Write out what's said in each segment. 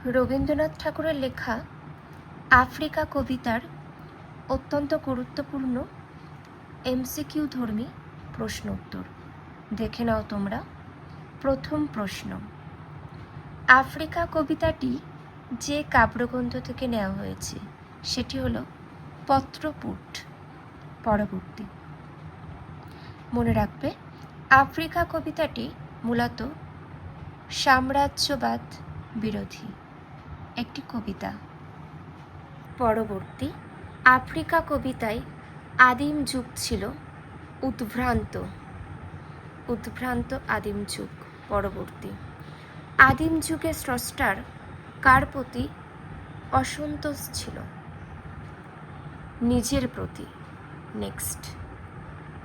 রবীন্দ্রনাথ ঠাকুরের লেখা আফ্রিকা কবিতার অত্যন্ত গুরুত্বপূর্ণ এমসিকিউ ধর্মী প্রশ্ন উত্তর দেখে নাও তোমরা। প্রথম প্রশ্ন, আফ্রিকা কবিতাটি যে কাব্যগ্রন্থ থেকে নেওয়া হয়েছে সেটি হলো পত্রপুট। পরবর্তী, মনে রাখবে আফ্রিকা কবিতাটি মূলত সাম্রাজ্যবাদ বিরোধী একটি কবিতা। পরবর্তী, আফ্রিকা কবিতায় আদিম যুগ ছিল উদ্ভ্রান্ত আদিম যুগ। পরবর্তী, আদিম যুগে স্রষ্টার কার প্রতি অসন্তোষ ছিল? নিজের প্রতি। নেক্সট,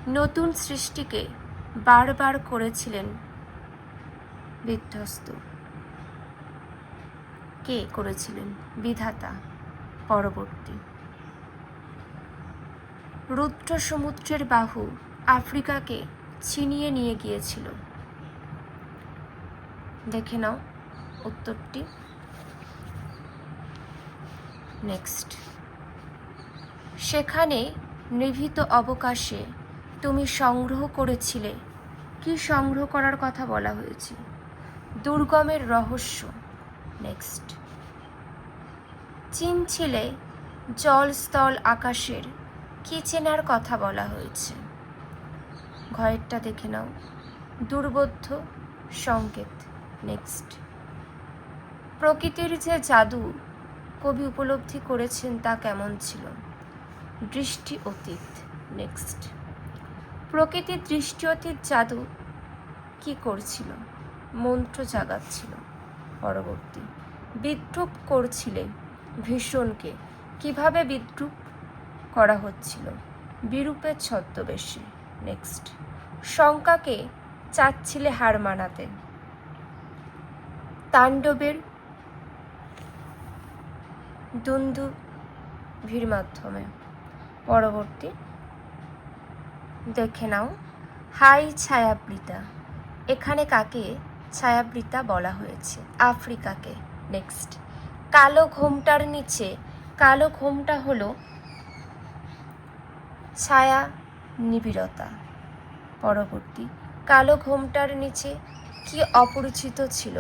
নতুন সৃষ্টিকে বারবার করেছিলেন বিধ্বস্ত। কে করেছিলেন? বিধাতা। পরবর্তী, রুদ্র সমুদ্রের বাহু আফ্রিকাকে ছিনিয়ে নিয়ে গিয়েছিল। দেখে নাও উত্তরটি। নেক্সট, সেখানে নিভৃত অবকাশে তুমি সংগ্রহ করেছিলে। কি সংগ্রহ করার কথা বলা হয়েছে? দুর্গমের রহস্য। নেক্সট, চিনছিলে জল স্থল আকাশের কি চেনার কথা বলা হয়েছে? ঘয়েরটা দেখে নাও, দুর্বোধ্য সংকেত। নেক্সট, প্রকৃতির যে জাদু কবি উপলব্ধি করেছেন তা কেমন ছিল? দৃষ্টি অতীত। নেক্সট, প্রকৃতির দৃষ্টি অতীত জাদু কি করছিল? মন্ত্র জাগাচ্ছিল। পরবর্তী, বিদ্রূপ করছিলে ভীষণকে। কিভাবে বিদ্রূপ করা হচ্ছিল? বিরূপের ছদ্মবেশে। নেক্সট, শঙ্কাকে চাচ্ছিলে হার মানাতে তাণ্ডবের দুন্দুভির মাধ্যমে। পরবর্তী, দেখে নাও হাই ছায়াবৃতা। এখানে কাকে ছায়াবৃতা বলা হয়েছে? আফ্রিকাকে। নেক্সট, কালো ঘোমটার নিচে, কালো ঘোমটা হলো ছায়া নিবিড়তা। পরবর্তী, কালো ঘোমটার নিচে কি অপরিচিত ছিল?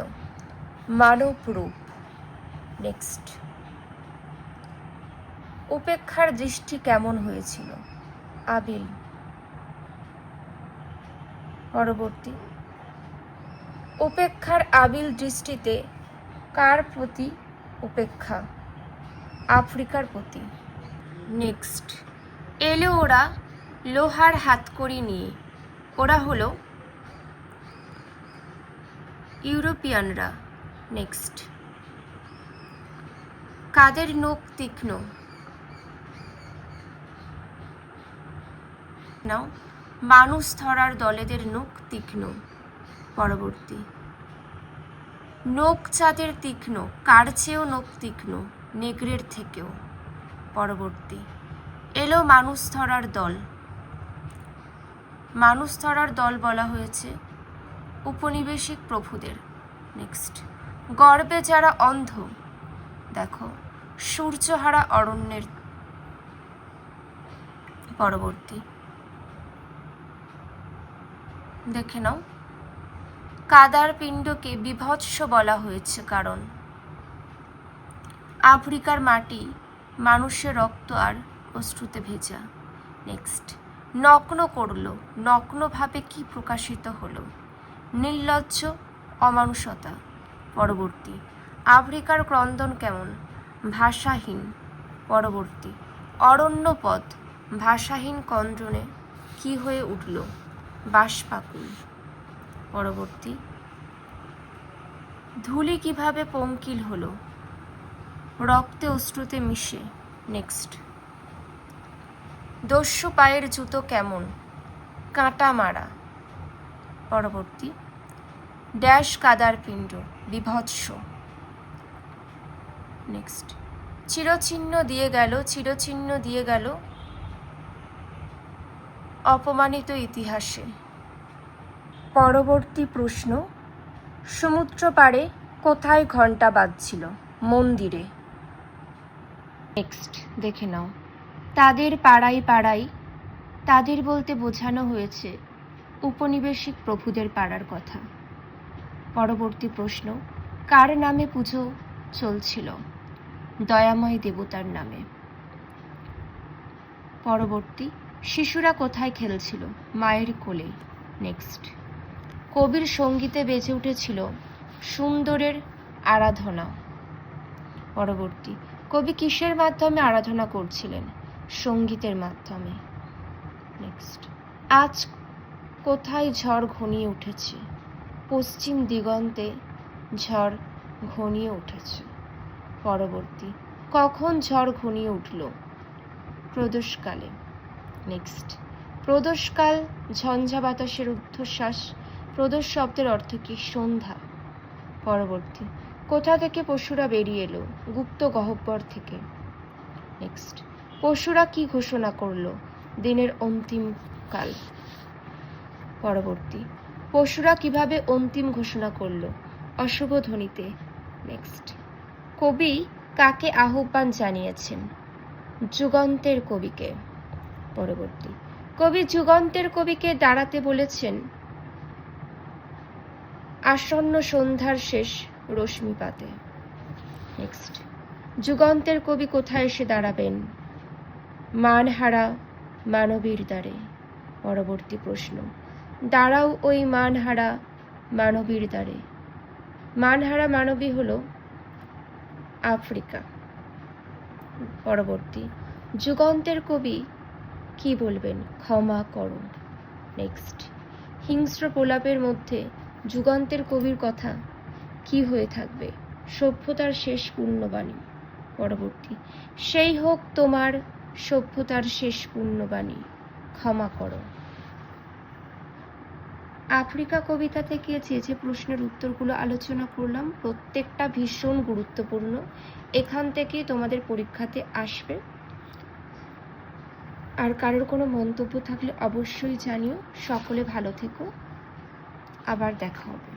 মানব রূপ। নেক্সট, উপেক্ষার দৃষ্টি কেমন হয়েছিল? আবিল। পরবর্তী, উপেক্ষার আবিল দৃষ্টিতে কার প্রতি উপেক্ষা? আফ্রিকার প্রতি। নেক্সট, এলো ওরা লোহার হাতকড়ি নিয়ে। ওরা হলো ইউরোপিয়ানরা। নেক্সট, কাদের নখ তীক্ষ্ণ? নাও, মানুষ ধরার দলেদের নখ তীক্ষ্ণ। পরবর্তী, নখ চাঁদের তীক্ষ্ণ। কার চেয়েও নখ তীক্ষ্ণ? নেগ্রের থেকেও। পরবর্তী, এলো মানুষ ধরার দল। মানুষ ধরার দল বলা হয়েছে উপনিবেশিক প্রভুদের। নেক্সট, গর্বে যারা অন্ধ। দেখো, সূর্যহারা অরণ্যের। পরবর্তী, দেখে নাও কাদার পিণ্ডকে বিভৎস বলা হয়েছে কারণ আফ্রিকার মাটি মানুষের রক্ত আর অশ্রুতে ভেজা। নেক্সট, নগ্ন করলো। নগ্নভাবে কি প্রকাশিত হলো? নির্লজ্জ অমানুষতা। পরবর্তী, আফ্রিকার ক্রন্দন কেমন? ভাষাহীন। পরবর্তী, অরণ্যপথ ভাষাহীন ক্রন্দনে কি হয়ে উঠল? বাঁশপাকুল। পরবর্তী, ধূলি কিভাবে পঙ্কিল হলো? রক্তে অশ্রুতে মিশে। নেক্সট, দস্যু পায়ের জুতো কেমন? কাঁটা মারা। পরবর্তী, ড্যাশ কাদার পিণ্ড বিভৎস। নেক্সট, চিরচিহ্ন দিয়ে গেল অপমানিত ইতিহাসে। পরবর্তী প্রশ্ন, সমুদ্র পাড়ে কোথায় ঘণ্টা বাজছিল? মন্দিরে। নেক্সট দেখে নাও, তাদের পাড়ায় পাড়ায়, তাদের বলতে বোঝানো হয়েছে উপনিবেশিক প্রভুদের পাড়ার কথা। পরবর্তী প্রশ্ন, কার নামে পুজো চলছিল? দয়াময় দেবতার নামে। পরবর্তী, শিশুরা কোথায় খেলছিল? মায়ের কোলে। নেক্সট, কবির সঙ্গীতে বেজে উঠেছিল সুন্দরের আরাধনা। পরবর্তী, কবি কিসের মাধ্যমে আরাধনা করছিলেন? সঙ্গীতের মাধ্যমে। নেক্সট, আজ কোথায় ঝড় ঘনিয়ে উঠেছে? পশ্চিম দিগন্তে ঝড় ঘনিয়ে উঠেছে। পরবর্তী, কখন ঝড় ঘনিয়ে উঠল? প্রদোষকালে। নেক্সট, প্রদোষকাল ঝঞ্ঝা বাতাসের ঊর্ধ্বশ্বাস। প্রদোষ শব্দের অর্থ কি? সন্ধ্যা। পরবর্তী, কোথা থেকে পশুরা বেরিয়ে এলো? গুপ্ত গহ্বর থেকে। নেক্সট, পশুরা কি ঘোষণা করলো? দিনের অন্তিম কাল। পরবর্তী, পশুরা কিভাবে অন্তিম ঘোষণা করলো? অশুভ ধ্বনিতে। নেক্সট, কবি কাকে আহ্বান জানিয়েছেন? যুগান্তের কবিকে। পরবর্তী, কবি যুগান্তের কবিকে দাঁড়াতে বলেছেন আসন্ন সন্ধ্যার শেষ রশ্মিপাতে। নেক্সট, যুগান্তের কবি কোথায় এসে দাঁড়াবেন? মানহারা মানবীর দ্বারে। পরবর্তী প্রশ্ন, দাঁড়াও ওই মানহারা মানবীর দ্বারে। মানহারা মানবী হলো আফ্রিকা। পরবর্তী, যুগান্তের কবি কি বলবেন? ক্ষমা করো। নেক্সট, হিংস্র প্রলাপের মধ্যে যুগান্তের কবির কথা কি হয়ে থাকবে? সভ্যতার শেষ পূর্ণবাণী। পরবর্তী, সেই হোক তোমার সভ্যতার শেষ পূর্ণবাণী, ক্ষমা করো। আফ্রিকা কবিতা থেকে যে যে প্রশ্নের উত্তরগুলো আলোচনা করলাম প্রত্যেকটা ভীষণ গুরুত্বপূর্ণ। এখান থেকে তোমাদের পরীক্ষাতে আসবে। আর কারোর কোনো মন্তব্য থাকলে অবশ্যই জানিও। সকলে ভালো থেকো, আবার দেখা হবে।